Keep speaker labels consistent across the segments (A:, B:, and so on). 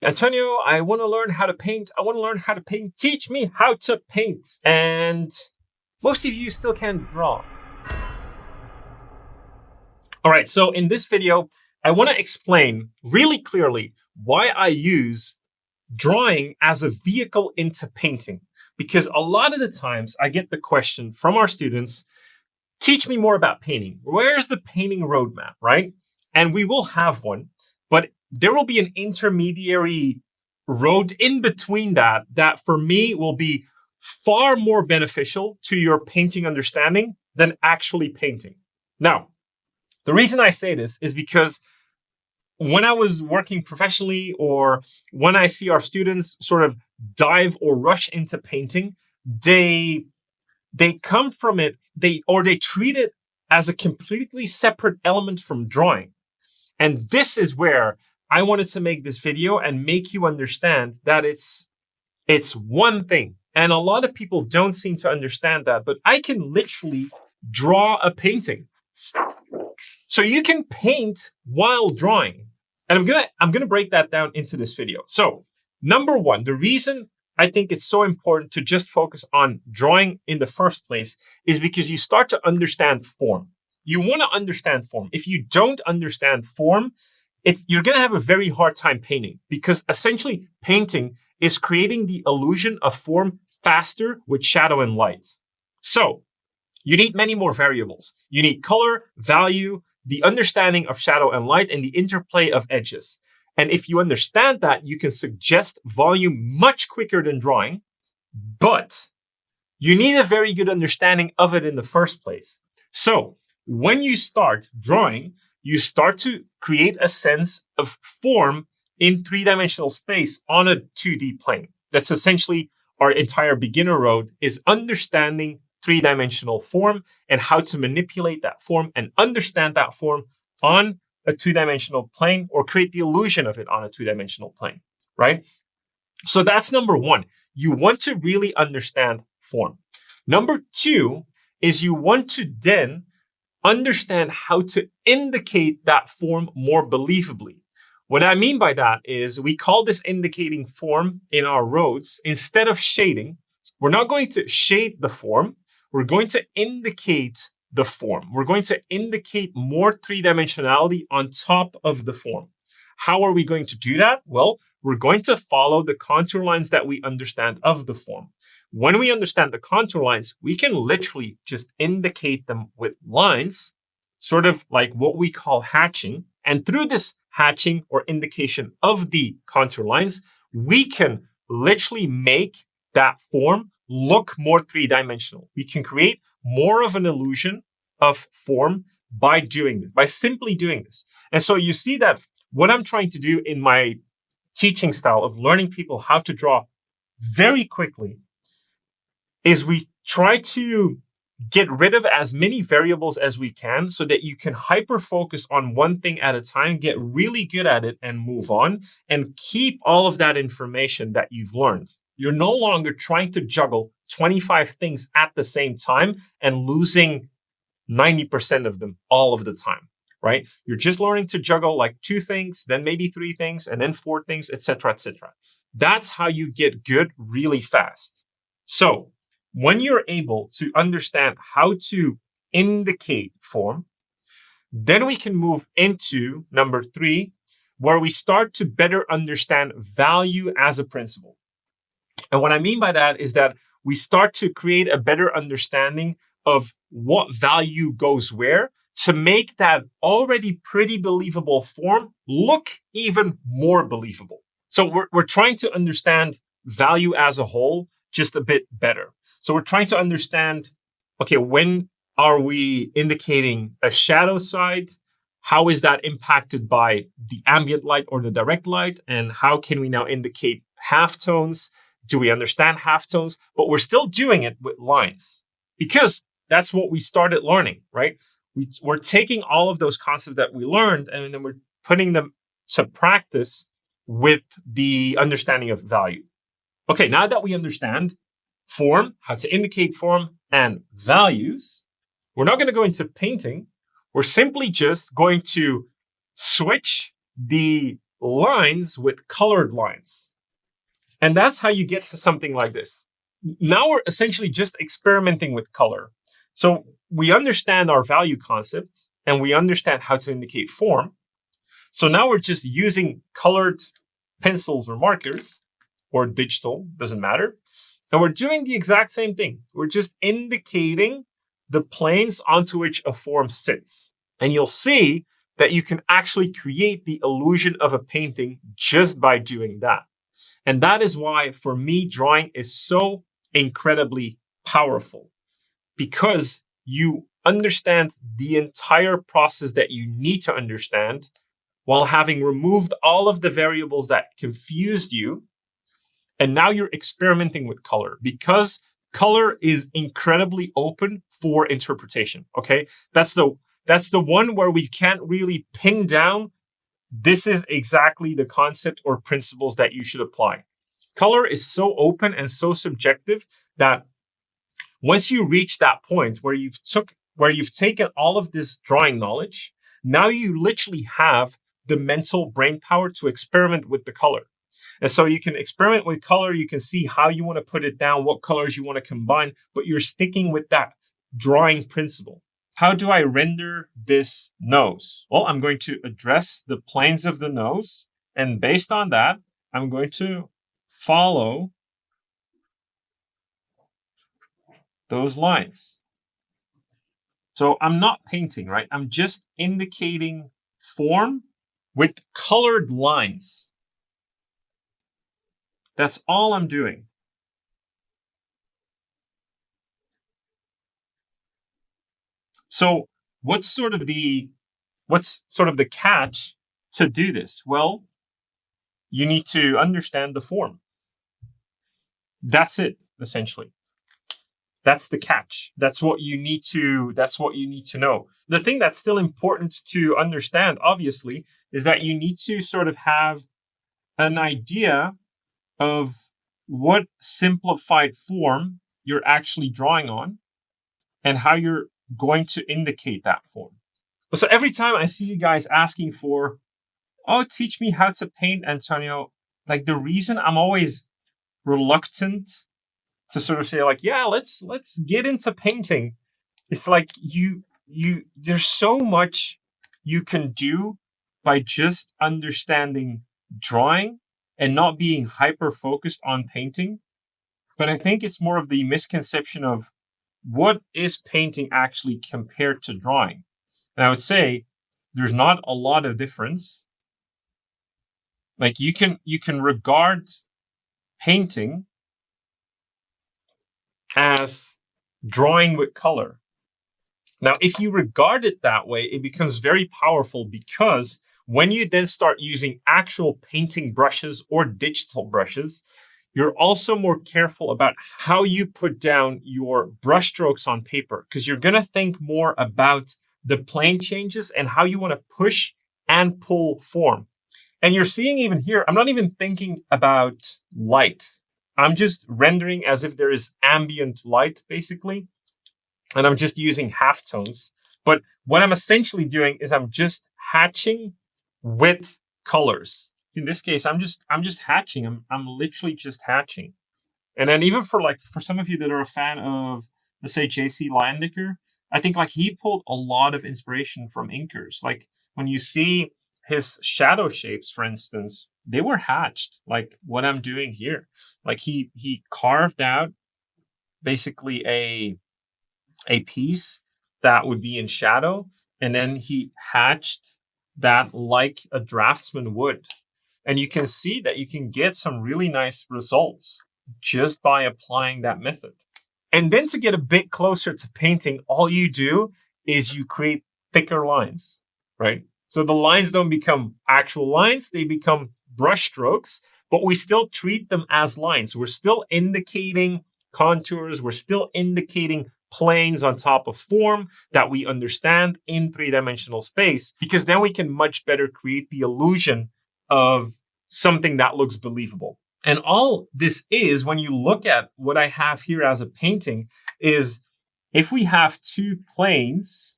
A: Antonio, I want to learn how to paint. I want to learn how to paint. Teach me how to paint. And most of you still can't draw. All right, so in this video, I want to explain really clearly why I use drawing as a vehicle into painting. Because a lot of the times I get the question from our students, teach me more about painting. Where's the painting roadmap, right? And we will have one, but there will be an intermediary road in between that for me will be far more beneficial to your painting understanding than actually painting. Now, the reason I say this is because when I was working professionally or when I see our students sort of dive or rush into painting, they come from it, they treat it as a completely separate element from drawing. And this is where I wanted to make this video and make you understand that it's one thing. And a lot of people don't seem to understand that, but I can literally draw a painting. So you can paint while drawing. And I'm gonna break that down into this video. So number one, the reason I think it's so important to just focus on drawing in the first place is because you start to understand form. You want to understand form. If you don't understand form, you're going to have a very hard time painting, because essentially painting is creating the illusion of form faster with shadow and light. So you need many more variables. You need color, value, the understanding of shadow and light, and the interplay of edges. And if you understand that, you can suggest volume much quicker than drawing, but you need a very good understanding of it in the first place. So when you start drawing, you start to create a sense of form in three-dimensional space on a 2D plane. That's essentially our entire beginner road, is understanding three-dimensional form and how to manipulate that form and understand that form on a two-dimensional plane, or create the illusion of it on a two-dimensional plane, right? So that's number one. You want to really understand form. Number two is you want to then understand how to indicate that form more believably. What I mean by that is we call this indicating form in our roads. Instead of shading, we're not going to shade the form. We're going to indicate the form. We're going to indicate more three-dimensionality on top of the form. How are we going to do that? Well, we're going to follow the contour lines that we understand of the form. When we understand the contour lines, we can literally just indicate them with lines, sort of like what we call hatching. And through this hatching or indication of the contour lines, we can literally make that form look more three-dimensional. We can create more of an illusion of form by doing this, by simply doing this. And so you see that what I'm trying to do in my teaching style of learning people how to draw very quickly is we try to get rid of as many variables as we can so that you can hyper focus on one thing at a time, get really good at it and move on, and keep all of that information that you've learned. You're no longer trying to juggle 25 things at the same time and losing 90% of them all of the time, right? You're just learning to juggle like 2 things, then maybe 3 things, and then 4 things, etc., etc. That's how you get good really fast. So when you're able to understand how to indicate form, then we can move into number 3, where we start to better understand value as a principle. And what I mean by that is that we start to create a better understanding of what value goes where to make that already pretty believable form look even more believable. So we're trying to understand value as a whole just a bit better. So we're trying to understand, okay, when are we indicating a shadow side? How is that impacted by the ambient light or the direct light? And how can we now indicate halftones? Do we understand halftones? But we're still doing it with lines because that's what we started learning, right? We're taking all of those concepts that we learned and then we're putting them to practice with the understanding of value. Okay, now that we understand form, how to indicate form and values, we're not going to go into painting. We're simply just going to switch the lines with colored lines. And that's how you get to something like this. Now we're essentially just experimenting with color. So we understand our value concept and we understand how to indicate form. So now we're just using colored pencils or markers or digital, doesn't matter. And we're doing the exact same thing. We're just indicating the planes onto which a form sits. And you'll see that you can actually create the illusion of a painting just by doing that. And that is why, for me, drawing is so incredibly powerful, because you understand the entire process that you need to understand while having removed all of the variables that confused you. And now you're experimenting with color, because color is incredibly open for interpretation. Okay. That's the one where we can't really pin down. This is exactly the concept or principles that you should apply. Color is so open and so subjective that once you reach that point where you've taken all of this drawing knowledge, now you literally have the mental brain power to experiment with the color. And so you can experiment with color. You can see how you want to put it down, what colors you want to combine, but you're sticking with that drawing principle. How do I render this nose? Well, I'm going to address the planes of the nose. And based on that, I'm going to follow those lines. So I'm not painting, right? I'm just indicating form with colored lines. That's all I'm doing. So what's sort of the catch to do this? Well, you need to understand the form. That's it, essentially. That's the catch. That's what you need to know. The thing that's still important to understand, obviously, is that you need to sort of have an idea of what simplified form you're actually drawing on and how you're going to indicate that form. So every time I see you guys asking for, oh, teach me how to paint, Antonio, like the reason I'm always reluctant to sort of say like, yeah, let's get into painting. It's like there's so much you can do by just understanding drawing and not being hyper focused on painting. But I think it's more of the misconception of what is painting actually compared to drawing. And I would say there's not a lot of difference. Like you can regard painting as drawing with color. Now, if you regard it that way, it becomes very powerful, because when you then start using actual painting brushes or digital brushes, you're also more careful about how you put down your brushstrokes on paper, because you're going to think more about the plane changes and how you want to push and pull form. And you're seeing even here, I'm not even thinking about light. I'm just rendering as if there is ambient light, basically. And I'm just using halftones. But what I'm essentially doing is I'm just hatching with colors. In this case, I'm just hatching. I'm literally just hatching. And then even for some of you that are a fan of, let's say, JC Leyendecker, I think like he pulled a lot of inspiration from inkers. Like when you see his shadow shapes, for instance, they were hatched, like what I'm doing here. Like he carved out basically a piece that would be in shadow, and then he hatched that like a draftsman would. And you can see that you can get some really nice results just by applying that method. And then to get a bit closer to painting, all you do is you create thicker lines, right? So the lines don't become actual lines, they become brush strokes, but we still treat them as lines. We're still indicating contours, we're still indicating planes on top of form that we understand in three-dimensional space, because then we can much better create the illusion of something that looks believable. And all this is, when you look at what I have here as a painting, is if we have two planes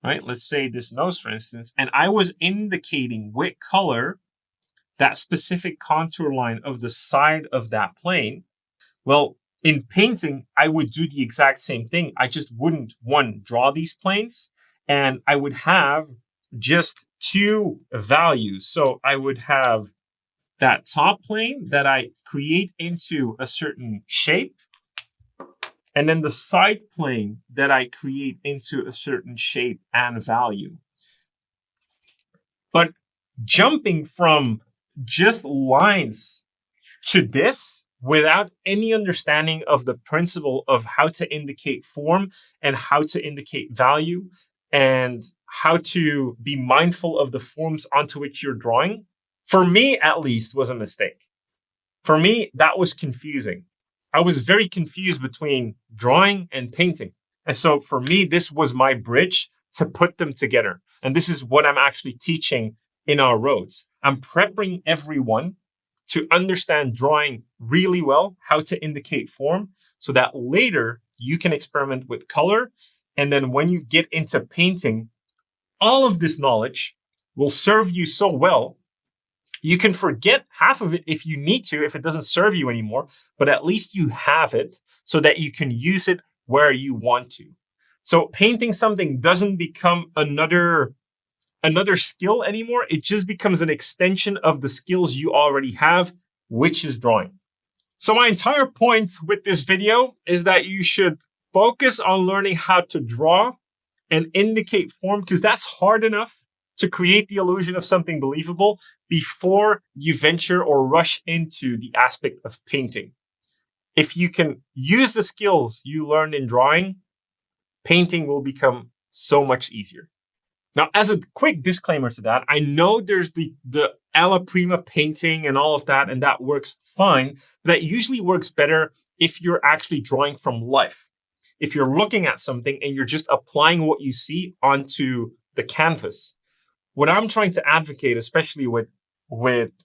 A: right? Let's say this nose, for instance, and I was indicating with color that specific contour line of the side of that plane. Well, in painting, I would do the exact same thing. I just wouldn't, one, draw these planes, and I would have just two values. So I would have that top plane that I create into a certain shape, and then the side plane that I create into a certain shape and value. But jumping from just lines to this without any understanding of the principle of how to indicate form and how to indicate value and how to be mindful of the forms onto which you're drawing, for me at least, was a mistake. For me, that was confusing. I was very confused between drawing and painting. And so for me, this was my bridge to put them together. And this is what I'm actually teaching in our roads. I'm prepping everyone to understand drawing really well, how to indicate form, so that later you can experiment with color. And then when you get into painting, all of this knowledge will serve you so well. You can forget half of it if you need to, if it doesn't serve you anymore, but at least you have it so that you can use it where you want to. So painting something doesn't become another skill anymore. It just becomes an extension of the skills you already have, which is drawing. So my entire point with this video is that you should focus on learning how to draw and indicate form, because that's hard enough to create the illusion of something believable before you venture or rush into the aspect of painting. If you can use the skills you learned in drawing, painting will become so much easier. Now, as a quick disclaimer to that, I know there's the alla prima painting and all of that, and that works fine. But that usually works better if you're actually drawing from life. If you're looking at something and you're just applying what you see onto the canvas. What I'm trying to advocate, especially with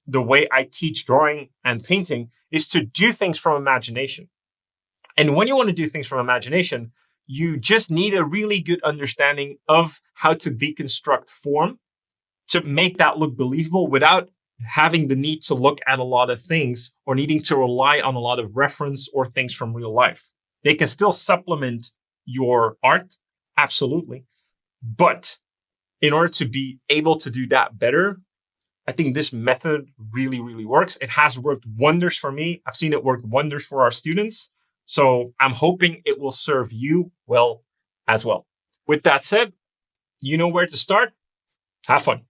A: the way I teach drawing and painting, is to do things from imagination. And when you want to do things from imagination, you just need a really good understanding of how to deconstruct form to make that look believable without having the need to look at a lot of things or needing to rely on a lot of reference or things from real life. They can still supplement your art, absolutely. But in order to be able to do that better, I think this method really, really works. It has worked wonders for me. I've seen it work wonders for our students. So I'm hoping it will serve you well as well. With that said, you know where to start. Have fun.